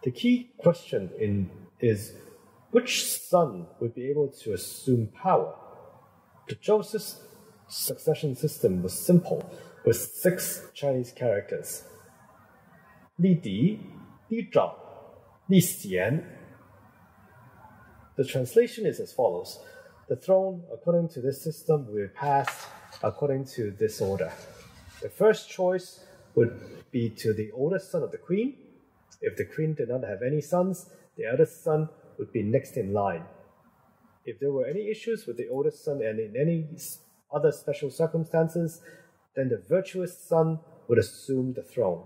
The key question is which son would be able to assume power? The Zhou succession system was simple, with 6 Chinese characters: Li Di, Li Zhao, Li Xian. The translation is as follows: the throne, according to this system, will be passed according to this order. The first choice would be to the oldest son of the queen. If the queen did not have any sons, the eldest son would be next in line. If there were any issues with the oldest son and in any other special circumstances, then the virtuous son would assume the throne.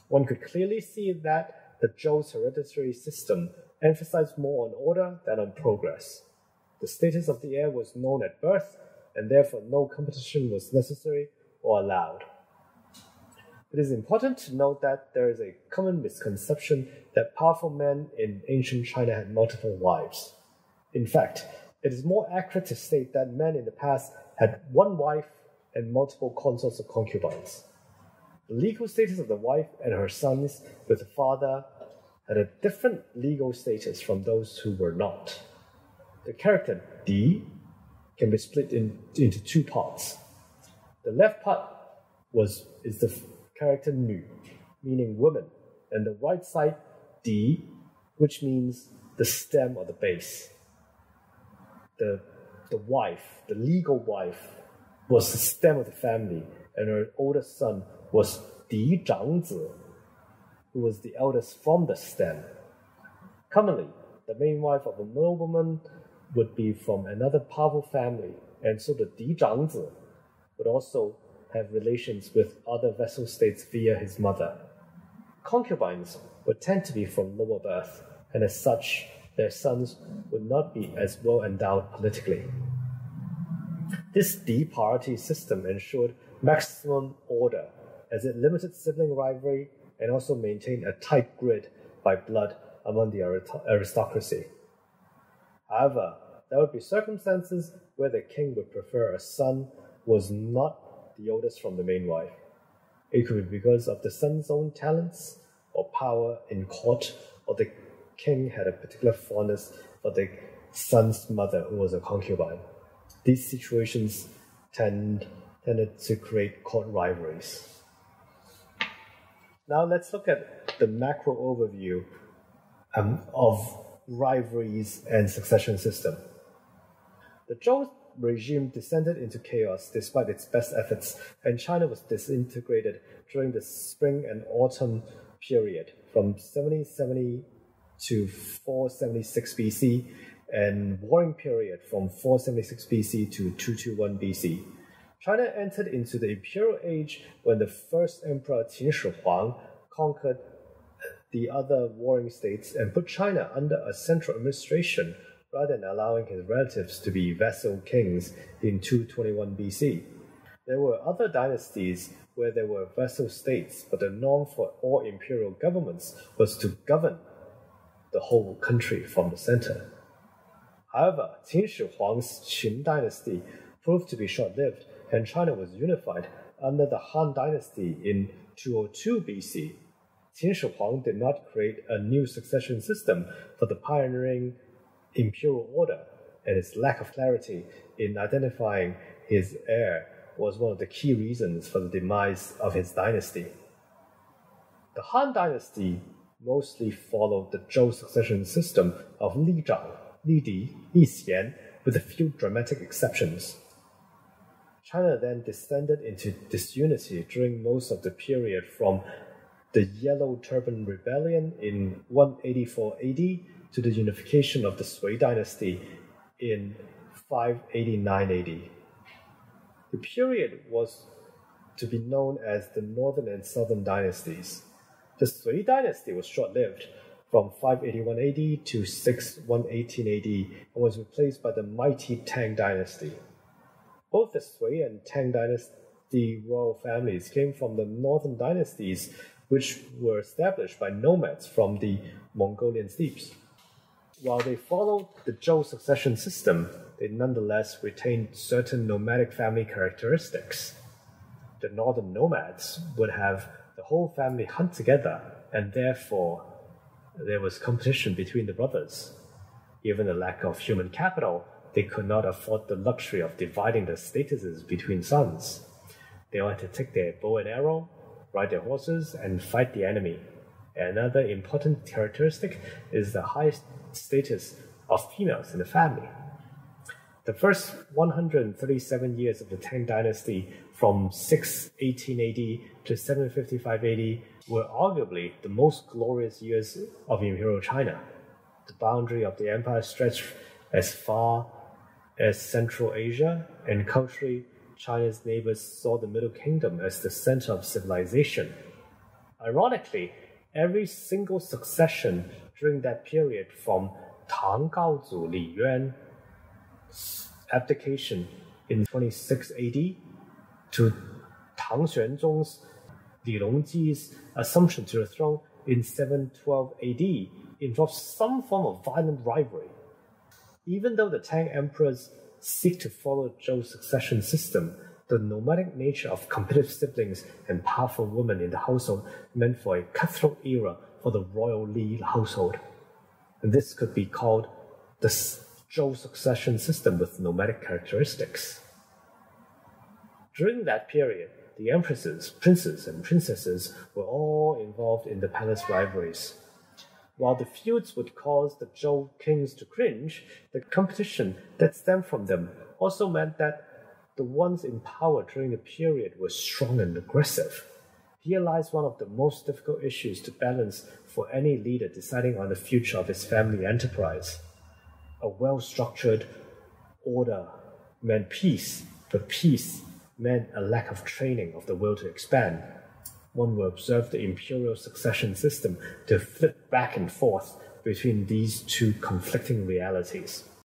One could clearly see that the Zhou's hereditary system emphasized more on order than on progress. The status of the heir was known at birth, and therefore no competition was necessary or allowed. It is important to note that there is a common misconception that powerful men in ancient China had multiple wives. In fact, it is more accurate to state that men in the past had one wife and multiple consorts or concubines. The legal status of the wife and her sons with the father had a different legal status from those who were not. The character Di can be split into 2 parts. The left part is the character Nu, meaning woman, and the right side Di, which means the stem or the base. The wife, the legal wife, was the stem of the family, and her oldest son was Di Zhangzi, who was the eldest from the stem. Commonly, the main wife of a nobleman would be from another powerful family, and so the Di Zhangzi would also have relations with other vassal states via his mother. Concubines would tend to be from lower birth, and as such, their sons would not be as well endowed politically. This D-parity system ensured maximum order, as it limited sibling rivalry and also maintained a tight grid by blood among the aristocracy. However, there would be circumstances where the king would prefer a son who was not the oldest from the main wife. It could be because of the son's own talents or power in court, or the king had a particular fondness for the son's mother, who was a concubine. These situations tended to create court rivalries. Now let's look at the macro overview of rivalries and succession system. The Zhou regime descended into chaos despite its best efforts, and China was disintegrated during the spring and autumn period from 7070 to 476 BC and warring period from 476 BC to 221 BC. China entered into the Imperial Age when the first emperor Qin Shi Huang conquered the other warring states and put China under a central administration rather than allowing his relatives to be vassal kings in 221 BC. There were other dynasties where there were vassal states, but the norm for all imperial governments was to govern the whole country from the center. However, Qin Shi Huang's Qin dynasty proved to be short-lived, and China was unified under the Han dynasty in 202 BC. Qin Shi Huang did not create a new succession system for the pioneering imperial order, and its lack of clarity in identifying his heir was one of the key reasons for the demise of his dynasty. The Han dynasty mostly followed the Zhou succession system of Li Zhao, Li Di, Li Xian, with a few dramatic exceptions. China then descended into disunity during most of the period from the Yellow Turban Rebellion in 184 AD to the unification of the Sui dynasty in 589 AD. The period was to be known as the Northern and Southern dynasties. The Sui dynasty was short-lived, from 581 AD to 6118 AD, and was replaced by the mighty Tang dynasty. Both the Sui and Tang dynasty royal families came from the northern dynasties, which were established by nomads from the Mongolian steppes. While they followed the Zhou succession system, they nonetheless retained certain nomadic family characteristics. The northern nomads would have the whole family hunt together, and therefore There was competition between the brothers. Given the lack of human capital, they could not afford the luxury of dividing the statuses between sons. They wanted to take their bow and arrow, ride their horses, and fight the enemy. Another important characteristic is the high status of females in the family. The first 137 years of the Tang Dynasty, from 618 AD to 755 AD, were arguably the most glorious years of Imperial China. The boundary of the empire stretched as far as Central Asia, and culturally, China's neighbors saw the Middle Kingdom as the center of civilization. Ironically, every single succession during that period, from Tang Gaozu Li Yuan's abdication in 26 AD to Tang Xuanzong's Li Longji's assumption to the throne in 712 AD, involves some form of violent rivalry. Even though the Tang emperors seek to follow Zhou's succession system, the nomadic nature of competitive siblings and powerful women in the household meant for a cutthroat era for the royal Li household. And this could be called the Zhou succession system with nomadic characteristics. During that period, the empresses, princes, and princesses were all involved in the palace rivalries. While the feuds would cause the Zhou kings to cringe, the competition that stemmed from them also meant that the ones in power during the period were strong and aggressive. Here lies one of the most difficult issues to balance for any leader deciding on the future of his family enterprise. A well-structured order meant peace, but peace meant a lack of training of the will to expand. One will observe the imperial succession system to flip back and forth between these two conflicting realities.